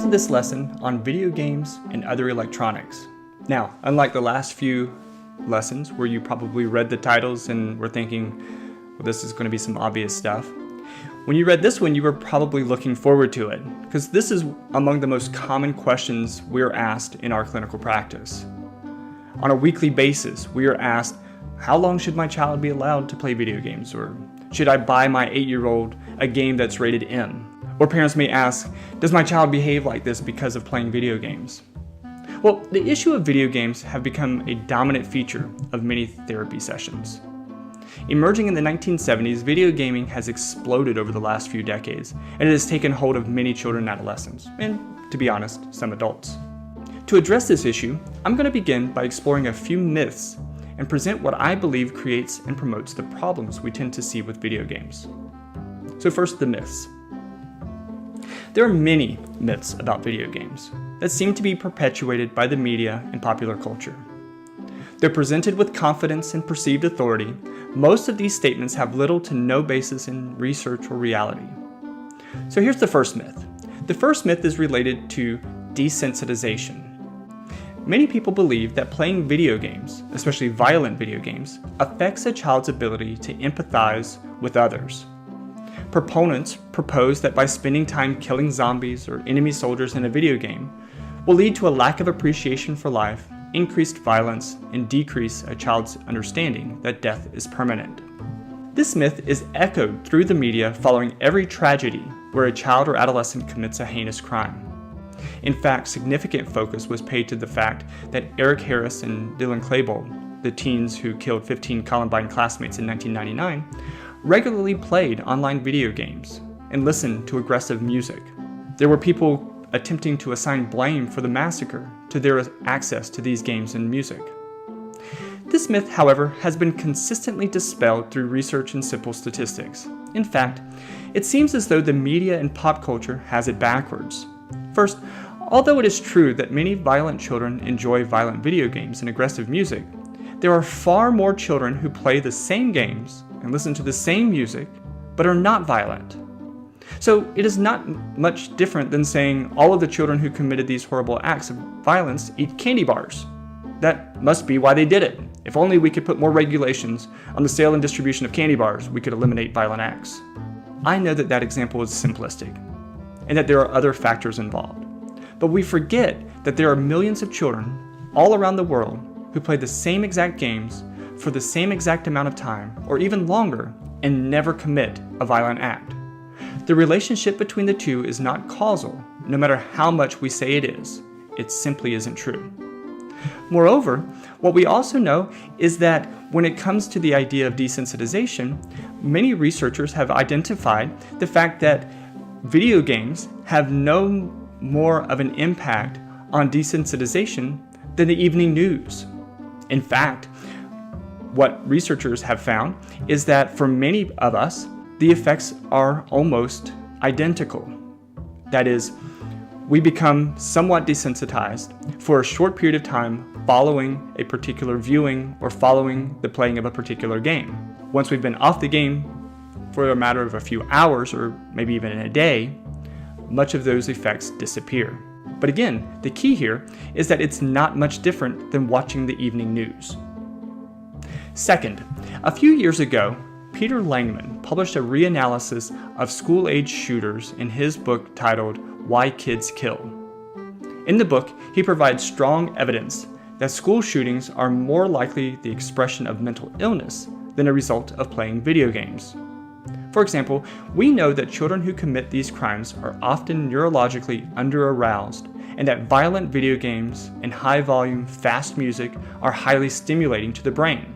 to this lesson on video games and other electronics. Now, unlike the last few lessons where you probably read the titles and were thinking, well, this is going to be some obvious stuff, when you read this one, you were probably looking forward to it, because this is among the most common questions we're asked in our clinical practice. On a weekly basis, we are asked, how long should my child be allowed to play video games? Or should I buy my 8-year-old a game that's rated M? Or parents may ask, does my child behave like this because of playing video games? Well, the issue of video games have become a dominant feature of many therapy sessions. Emerging in the 1970s, video gaming has exploded over the last few decades, and it has taken hold of many children and adolescents, and to be honest, some adults. To address this issue, I'm going to begin by exploring a few myths and present what I believe creates and promotes the problems we tend to see with video games. So first, the myths. There are many myths about video games that seem to be perpetuated by the media and popular culture. They're presented with confidence and perceived authority. Most of these statements have little to no basis in research or reality. So here's the first myth. The first myth is related to desensitization. Many people believe that playing video games, especially violent video games, affects a child's ability to empathize with others. Proponents propose that by spending time killing zombies or enemy soldiers in a video game will lead to a lack of appreciation for life, increased violence, and decrease a child's understanding that death is permanent. This myth is echoed through the media following every tragedy where a child or adolescent commits a heinous crime. In fact, significant focus was paid to the fact that Eric Harris and Dylan Klebold, the teens who killed 15 Columbine classmates in 1999, regularly played online video games and listened to aggressive music. There were people attempting to assign blame for the massacre to their access to these games and music. This myth, however, has been consistently dispelled through research and simple statistics. In fact, it seems as though the media and pop culture has it backwards. First, although it is true that many violent children enjoy violent video games and aggressive music, there are far more children who play the same games and listen to the same music, but are not violent. So it is not much different than saying all of the children who committed these horrible acts of violence eat candy bars. That must be why they did it. If only we could put more regulations on the sale and distribution of candy bars, we could eliminate violent acts. I know that that example is simplistic, and that there are other factors involved. But we forget that there are millions of children all around the world who play the same exact games for the same exact amount of time, or even longer, and never commit a violent act. The relationship between the two is not causal, no matter how much we say it is. It simply isn't true. Moreover, what we also know is that when it comes to the idea of desensitization, many researchers have identified the fact that video games have no more of an impact on desensitization than the evening news. In fact, what researchers have found is that for many of us, the effects are almost identical. That is, we become somewhat desensitized for a short period of time following a particular viewing or following the playing of a particular game. Once we've been off the game for a matter of a few hours or maybe even in a day, much of those effects disappear. But again, the key here is that it's not much different than watching the evening news. Second, a few years ago, Peter Langman published a reanalysis of school-age shooters in his book titled Why Kids Kill. In the book, he provides strong evidence that school shootings are more likely the expression of mental illness than a result of playing video games. For example, we know that children who commit these crimes are often neurologically under-aroused, and that violent video games and high-volume, fast music are highly stimulating to the brain.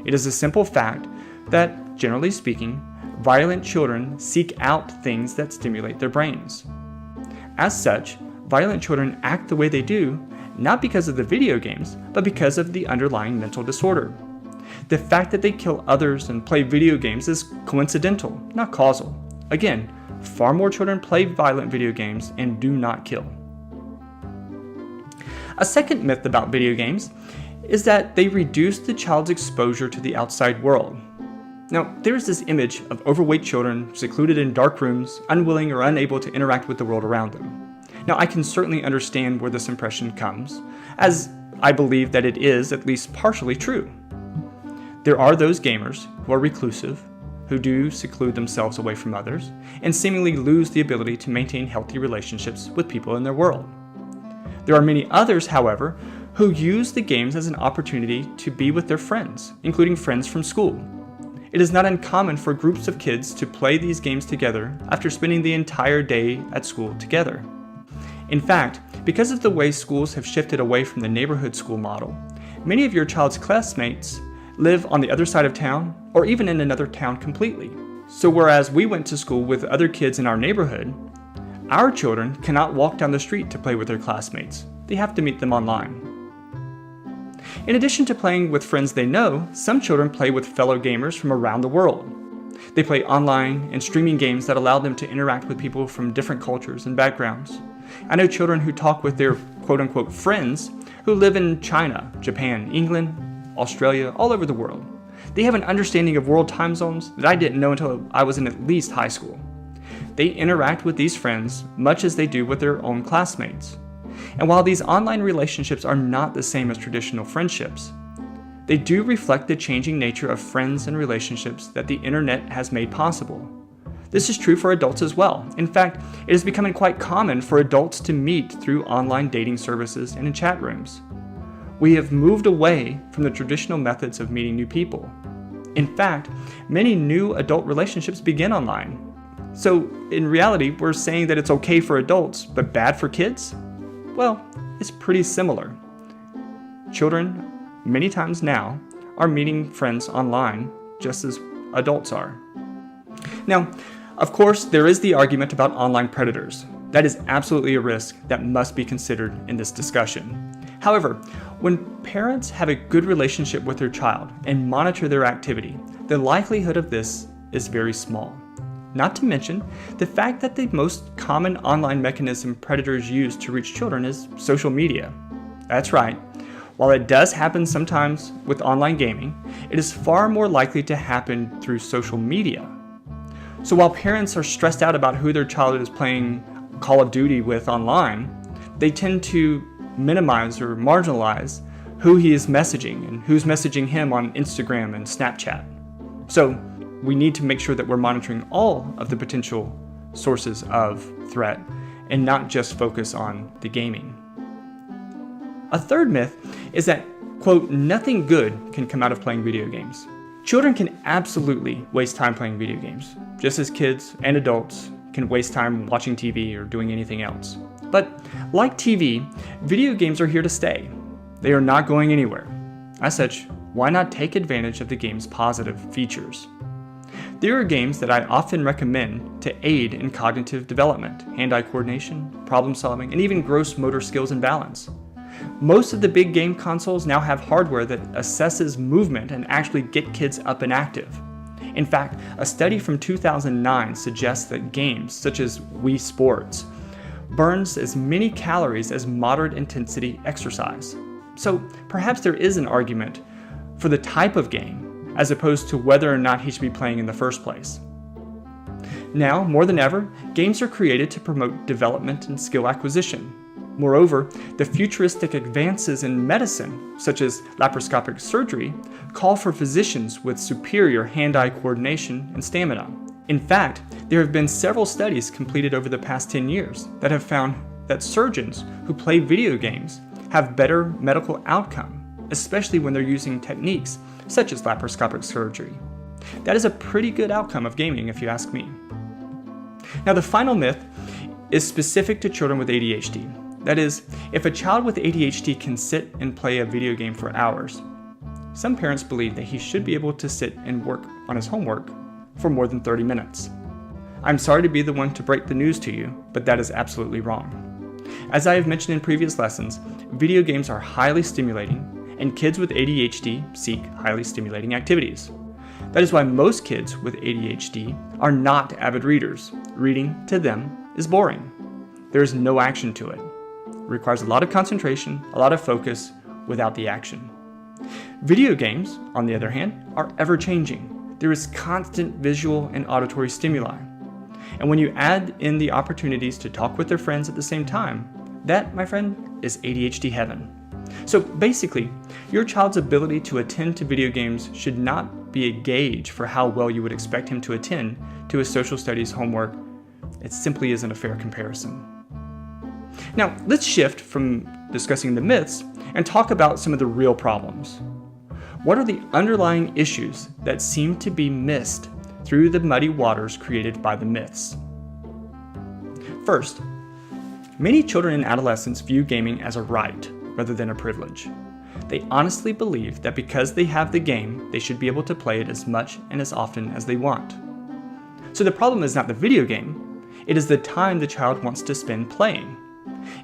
It is a simple fact that, generally speaking, violent children seek out things that stimulate their brains. As such, violent children act the way they do, not because of the video games, but because of the underlying mental disorder. The fact that they kill others and play video games is coincidental, not causal. Again, far more children play violent video games and do not kill. A second myth about video games is that they reduce the child's exposure to the outside world. Now, there's this image of overweight children secluded in dark rooms, unwilling or unable to interact with the world around them. Now, I can certainly understand where this impression comes, as I believe that it is at least partially true. There are those gamers who are reclusive, who do seclude themselves away from others, and seemingly lose the ability to maintain healthy relationships with people in their world. There are many others, however, who use the games as an opportunity to be with their friends, including friends from school. It is not uncommon for groups of kids to play these games together after spending the entire day at school together. In fact, because of the way schools have shifted away from the neighborhood school model, many of your child's classmates live on the other side of town or even in another town completely. So whereas we went to school with other kids in our neighborhood, our children cannot walk down the street to play with their classmates. They have to meet them online. In addition to playing with friends they know, some children play with fellow gamers from around the world. They play online and streaming games that allow them to interact with people from different cultures and backgrounds. I know children who talk with their quote-unquote friends who live in China, Japan, England, Australia, all over the world. They have an understanding of world time zones that I didn't know until I was in at least high school. They interact with these friends much as they do with their own classmates. And while these online relationships are not the same as traditional friendships, they do reflect the changing nature of friends and relationships that the internet has made possible. This is true for adults as well. In fact, it is becoming quite common for adults to meet through online dating services and in chat rooms. We have moved away from the traditional methods of meeting new people. In fact, many new adult relationships begin online. So, in reality, we're saying that it's okay for adults, but bad for kids? Well, it's pretty similar. Children, many times now, are meeting friends online just as adults are. Now, of course, there is the argument about online predators. That is absolutely a risk that must be considered in this discussion. However, when parents have a good relationship with their child and monitor their activity, the likelihood of this is very small. Not to mention the fact that the most common online mechanism predators use to reach children is social media. That's right. While it does happen sometimes with online gaming, it is far more likely to happen through social media. So while parents are stressed out about who their child is playing Call of Duty with online, they tend to minimize or marginalize who he is messaging and who's messaging him on Instagram and Snapchat. So we need to make sure that we're monitoring all of the potential sources of threat and not just focus on the gaming. A third myth is that, quote, nothing good can come out of playing video games. Children can absolutely waste time playing video games, just as kids and adults can waste time watching TV or doing anything else. But like TV, video games are here to stay. They are not going anywhere. As such, why not take advantage of the game's positive features? There are games that I often recommend to aid in cognitive development, hand-eye coordination, problem solving, and even gross motor skills and balance. Most of the big game consoles now have hardware that assesses movement and actually get kids up and active. In fact, a study from 2009 suggests that games such as Wii Sports burns as many calories as moderate intensity exercise. So perhaps there is an argument for the type of game as opposed to whether or not he should be playing in the first place. Now, more than ever, games are created to promote development and skill acquisition. Moreover, the futuristic advances in medicine, such as laparoscopic surgery, call for physicians with superior hand-eye coordination and stamina. In fact, there have been several studies completed over the past 10 years that have found that surgeons who play video games have better medical outcome, especially when they're using techniques such as laparoscopic surgery. That is a pretty good outcome of gaming, if you ask me. Now, the final myth is specific to children with ADHD. That is, if a child with ADHD can sit and play a video game for hours, some parents believe that he should be able to sit and work on his homework for more than 30 minutes. I'm sorry to be the one to break the news to you, but that is absolutely wrong. As I have mentioned in previous lessons, video games are highly stimulating, and kids with ADHD seek highly stimulating activities. That is why most kids with ADHD are not avid readers. Reading, to them, is boring. There is no action to it. It requires a lot of concentration, a lot of focus, without the action. Video games, on the other hand, are ever-changing. There is constant visual and auditory stimuli. And when you add in the opportunities to talk with their friends at the same time, that, my friend, is ADHD heaven. So basically, your child's ability to attend to video games should not be a gauge for how well you would expect him to attend to his social studies homework. It simply isn't a fair comparison. Now, let's shift from discussing the myths and talk about some of the real problems. What are the underlying issues that seem to be missed through the muddy waters created by the myths? First, many children and adolescents view gaming as a right rather than a privilege. They honestly believe that because they have the game, they should be able to play it as much and as often as they want. So the problem is not the video game, it is the time the child wants to spend playing.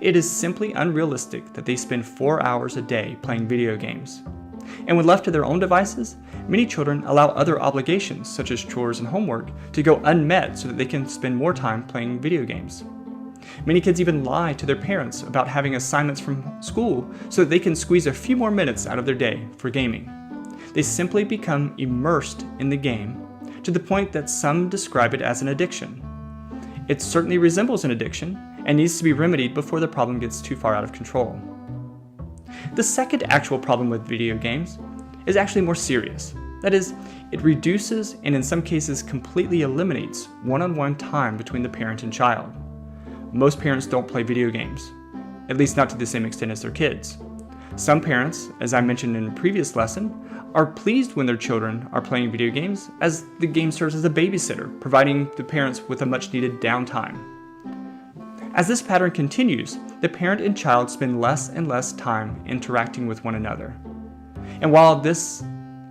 It is simply unrealistic that they spend 4 hours a day playing video games. And when left to their own devices, many children allow other obligations, such as chores and homework, to go unmet so that they can spend more time playing video games. Many kids even lie to their parents about having assignments from school so that they can squeeze a few more minutes out of their day for gaming. They simply become immersed in the game to the point that some describe it as an addiction. It certainly resembles an addiction and needs to be remedied before the problem gets too far out of control. The second actual problem with video games is actually more serious. That is, it reduces and in some cases completely eliminates one-on-one time between the parent and child. Most parents don't play video games, at least not to the same extent as their kids. Some parents, as I mentioned in a previous lesson, are pleased when their children are playing video games as the game serves as a babysitter, providing the parents with a much needed downtime. As this pattern continues, the parent and child spend less and less time interacting with one another. And while this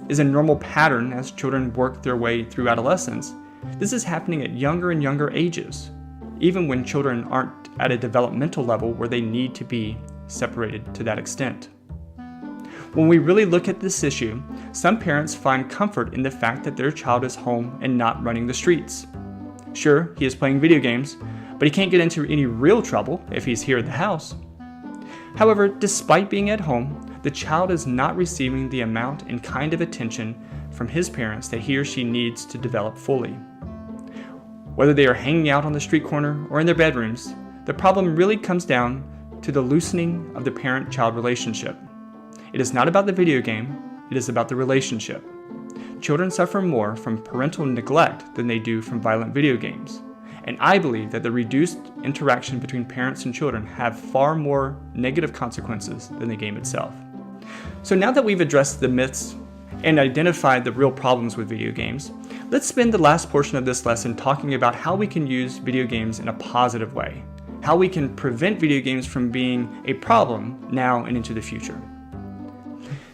is a normal pattern as children work their way through adolescence, this is happening at younger and younger ages, even when children aren't at a developmental level where they need to be separated to that extent. When we really look at this issue, some parents find comfort in the fact that their child is home and not running the streets. Sure, he is playing video games, but he can't get into any real trouble if he's here at the house. However, despite being at home, the child is not receiving the amount and kind of attention from his parents that he or she needs to develop fully. Whether they are hanging out on the street corner or in their bedrooms, the problem really comes down to the loosening of the parent-child relationship. It is not about the video game, it is about the relationship. Children suffer more from parental neglect than they do from violent video games. And I believe that the reduced interaction between parents and children have far more negative consequences than the game itself. So now that we've addressed the myths and identified the real problems with video games, let's spend the last portion of this lesson talking about how we can use video games in a positive way, how we can prevent video games from being a problem now and into the future.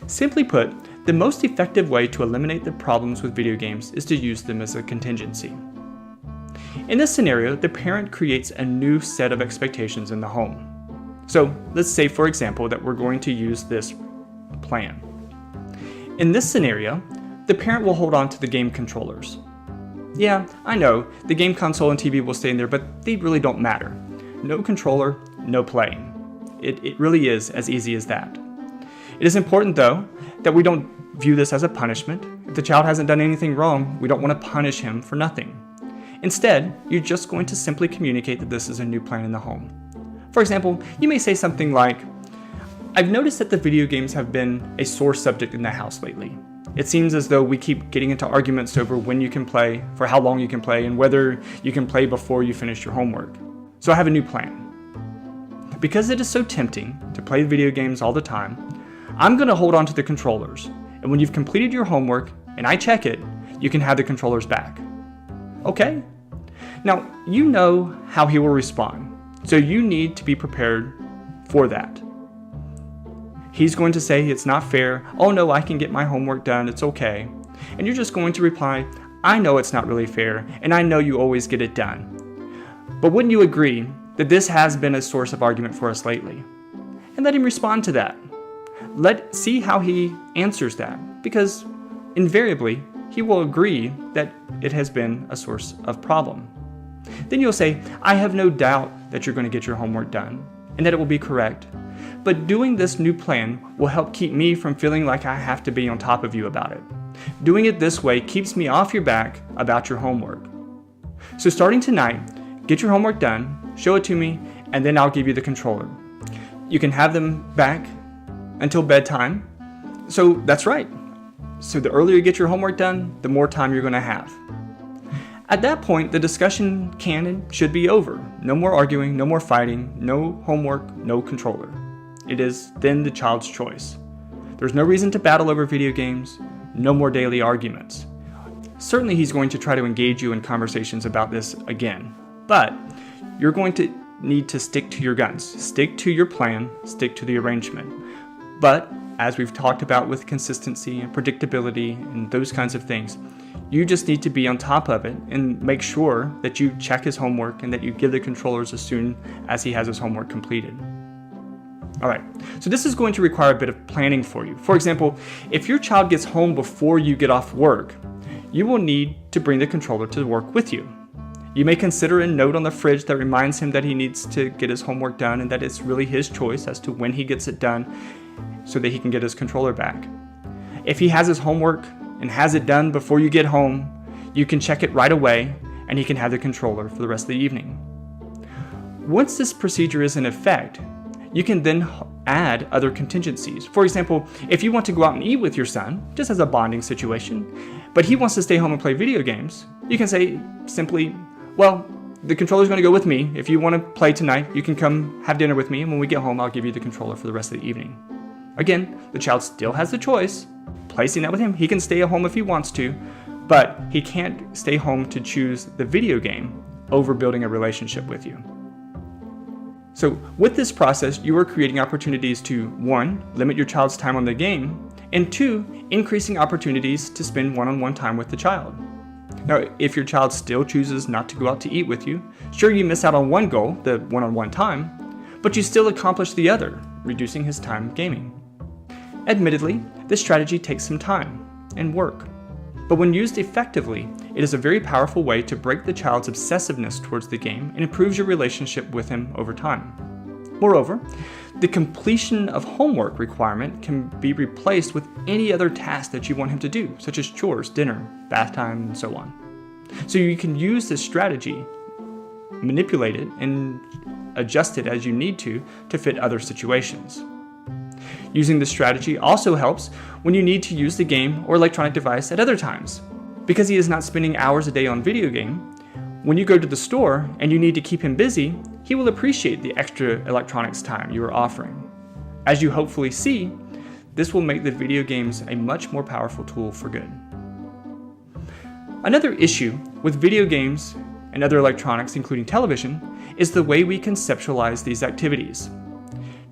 Simply put, the most effective way to eliminate the problems with video games is to use them as a contingency. In this scenario, the parent creates a new set of expectations in the home. So let's say, for example, that we're going to use this plan. In this scenario, the parent will hold on to the game controllers. Yeah, I know, the game console and TV will stay in there, but they really don't matter. No controller, no playing. It really is as easy as that. It is important, though, that we don't view this as a punishment. If the child hasn't done anything wrong, we don't want to punish him for nothing. Instead, you're just going to simply communicate that this is a new plan in the home. For example, you may say something like, "I've noticed that the video games have been a sore subject in the house lately. It seems as though we keep getting into arguments over when you can play, for how long you can play, and whether you can play before you finish your homework. So I have a new plan. Because it is so tempting to play video games all the time, I'm going to hold on to the controllers, and when you've completed your homework and I check it, you can have the controllers back. Okay?" Now, you know how he will respond, so you need to be prepared for that. He's going to say it's not fair, "Oh no, I can get my homework done, it's okay." And you're just going to reply, "I know it's not really fair, and I know you always get it done. But wouldn't you agree that this has been a source of argument for us lately?" And let him respond to that. Let's see how he answers that, because invariably he will agree that it has been a source of problem. Then you'll say, "I have no doubt that you're going to get your homework done and that it will be correct. But doing this new plan will help keep me from feeling like I have to be on top of you about it. Doing it this way keeps me off your back about your homework. So starting tonight, get your homework done, show it to me, and then I'll give you the controller. You can have them back until bedtime. So that's right. So the earlier you get your homework done, the more time you're going to have. At that point, the discussion can and should be over. No more arguing, no more fighting, no homework, no controller. It is then the child's choice. There's no reason to battle over video games, no more daily arguments. Certainly he's going to try to engage you in conversations about this again, but you're going to need to stick to your guns, stick to your plan, stick to the arrangement. But as we've talked about with consistency and predictability and those kinds of things, you just need to be on top of it and make sure that you check his homework and that you give the controllers as soon as he has his homework completed. All right, so this is going to require a bit of planning for you. For example, if your child gets home before you get off work, you will need to bring the controller to work with you. You may consider a note on the fridge that reminds him that he needs to get his homework done and that it's really his choice as to when he gets it done so that he can get his controller back. If he has his homework and has it done before you get home, you can check it right away and he can have the controller for the rest of the evening. Once this procedure is in effect, you can then add other contingencies. For example, if you want to go out and eat with your son, just as a bonding situation, but he wants to stay home and play video games, you can say simply, well, the controller's going to go with me. If you want to play tonight, you can come have dinner with me, and when we get home, I'll give you the controller for the rest of the evening. Again, the child still has the choice, placing that with him. He can stay at home if he wants to, but he can't stay home to choose the video game over building a relationship with you. So with this process, you are creating opportunities to 1, limit your child's time on the game, and 2, increasing opportunities to spend one-on-one time with the child. Now, if your child still chooses not to go out to eat with you, sure, you miss out on one goal, the one-on-one time, but you still accomplish the other, reducing his time gaming. Admittedly, this strategy takes some time and work, but when used effectively, it is a very powerful way to break the child's obsessiveness towards the game and improves your relationship with him over time. Moreover, the completion of homework requirement can be replaced with any other task that you want him to do, such as chores, dinner, bath time, and so on. So you can use this strategy, manipulate it, and adjust it as you need to fit other situations. Using this strategy also helps when you need to use the game or electronic device at other times. Because he is not spending hours a day on video game, when you go to the store and you need to keep him busy, he will appreciate the extra electronics time you are offering. As you hopefully see, this will make the video games a much more powerful tool for good. Another issue with video games and other electronics, including television, is the way we conceptualize these activities.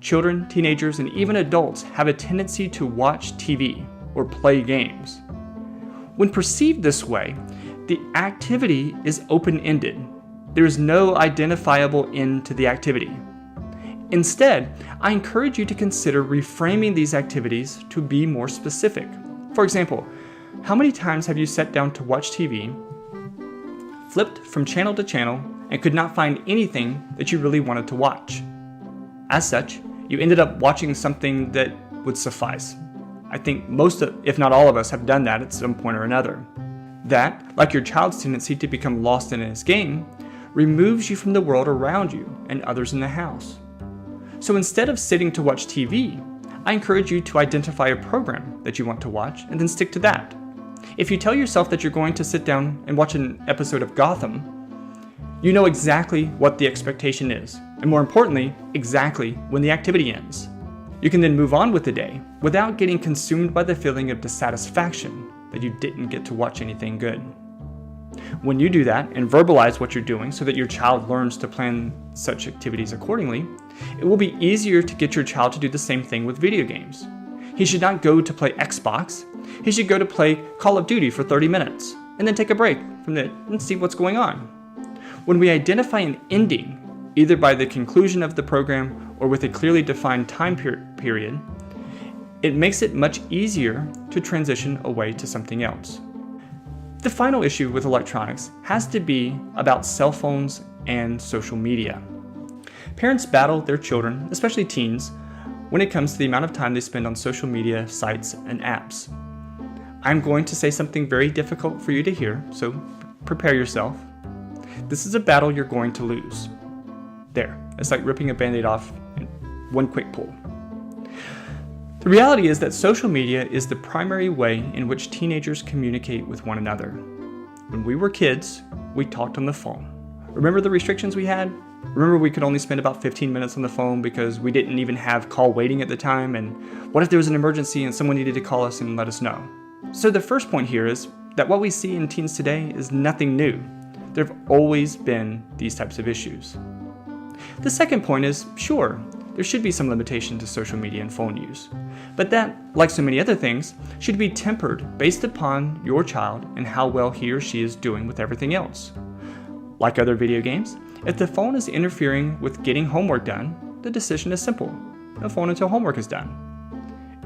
Children, teenagers, and even adults have a tendency to watch TV or play games. When perceived this way, the activity is open-ended. There is no identifiable end to the activity. Instead, I encourage you to consider reframing these activities to be more specific. For example, how many times have you sat down to watch TV, flipped from channel to channel, and could not find anything that you really wanted to watch? As such, you ended up watching something that would suffice. I think most, if not all of us, have done that at some point or another. That, like your child's tendency to become lost in his game, removes you from the world around you and others in the house. So instead of sitting to watch TV, I encourage you to identify a program that you want to watch and then stick to that. If you tell yourself that you're going to sit down and watch an episode of Gotham, you know exactly what the expectation is, and more importantly, exactly when the activity ends. You can then move on with the day without getting consumed by the feeling of dissatisfaction that you didn't get to watch anything good. When you do that and verbalize what you're doing so that your child learns to plan such activities accordingly, it will be easier to get your child to do the same thing with video games. He should not go to play Xbox. He should go to play Call of Duty for 30 minutes and then take a break from it and see what's going on. When we identify an ending, either by the conclusion of the program or with a clearly defined time period, it makes it much easier to transition away to something else. The final issue with electronics has to be about cell phones and social media. Parents battle their children, especially teens, when it comes to the amount of time they spend on social media sites and apps. I'm going to say something very difficult for you to hear, so prepare yourself. This is a battle you're going to lose. There, it's like ripping a Band-Aid off in one quick pull. The reality is that social media is the primary way in which teenagers communicate with one another. When we were kids, we talked on the phone. Remember the restrictions we had? Remember we could only spend about 15 minutes on the phone because we didn't even have call waiting at the time, and what if there was an emergency and someone needed to call us and let us know? So the first point here is that what we see in teens today is nothing new. There have always been these types of issues. The second point is, sure, there should be some limitation to social media and phone use, but that, like so many other things, should be tempered based upon your child and how well he or she is doing with everything else. Like other video games, if the phone is interfering with getting homework done, the decision is simple: no phone until homework is done.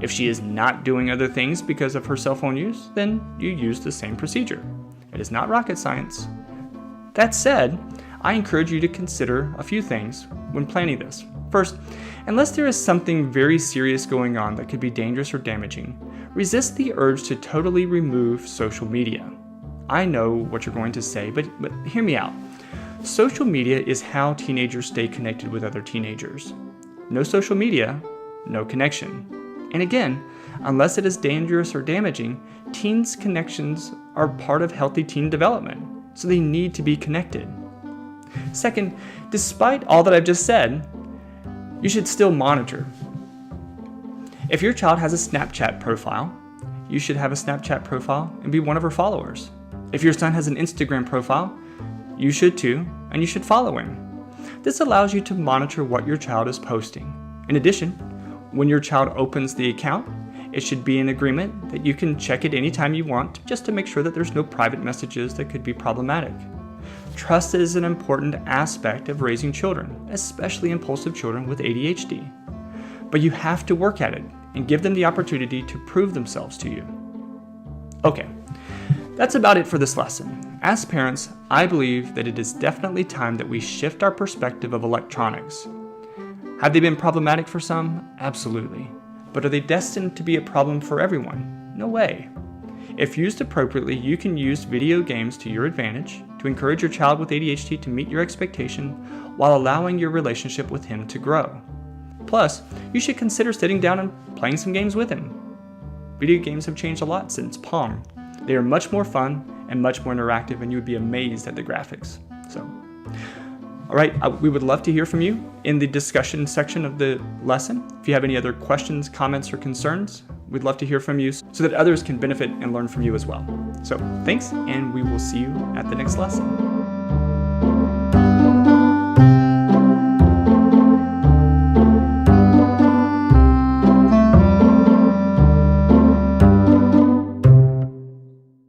If she is not doing other things because of her cell phone use, then you use the same procedure. It is not rocket science. That said, I encourage you to consider a few things when planning this. First, unless there is something very serious going on that could be dangerous or damaging, resist the urge to totally remove social media. I know what you're going to say, but hear me out. Social media is how teenagers stay connected with other teenagers. No social media, no connection. And again, unless it is dangerous or damaging, teens' connections are part of healthy teen development, so they need to be connected. Second, despite all that I've just said, you should still monitor. If your child has a Snapchat profile, you should have a Snapchat profile and be one of her followers. If your son has an Instagram profile, you should too, and you should follow him. This allows you to monitor what your child is posting. In addition, when your child opens the account, it should be an agreement that you can check it anytime you want, just to make sure that there's no private messages that could be problematic. Trust is an important aspect of raising children, especially impulsive children with ADHD. But you have to work at it and give them the opportunity to prove themselves to you. Okay, that's about it for this lesson. As parents, I believe that it is definitely time that we shift our perspective of electronics. Have they been problematic for some? Absolutely. But are they destined to be a problem for everyone? No way. If used appropriately, you can use video games to your advantage to encourage your child with ADHD to meet your expectation while allowing your relationship with him to grow. Plus, you should consider sitting down and playing some games with him. Video games have changed a lot since Pong. They are much more fun and much more interactive, and you would be amazed at the graphics. All right, we would love to hear from you in the discussion section of the lesson. If you have any other questions, comments, or concerns, we'd love to hear from you so that others can benefit and learn from you as well. So thanks, and we will see you at the next lesson.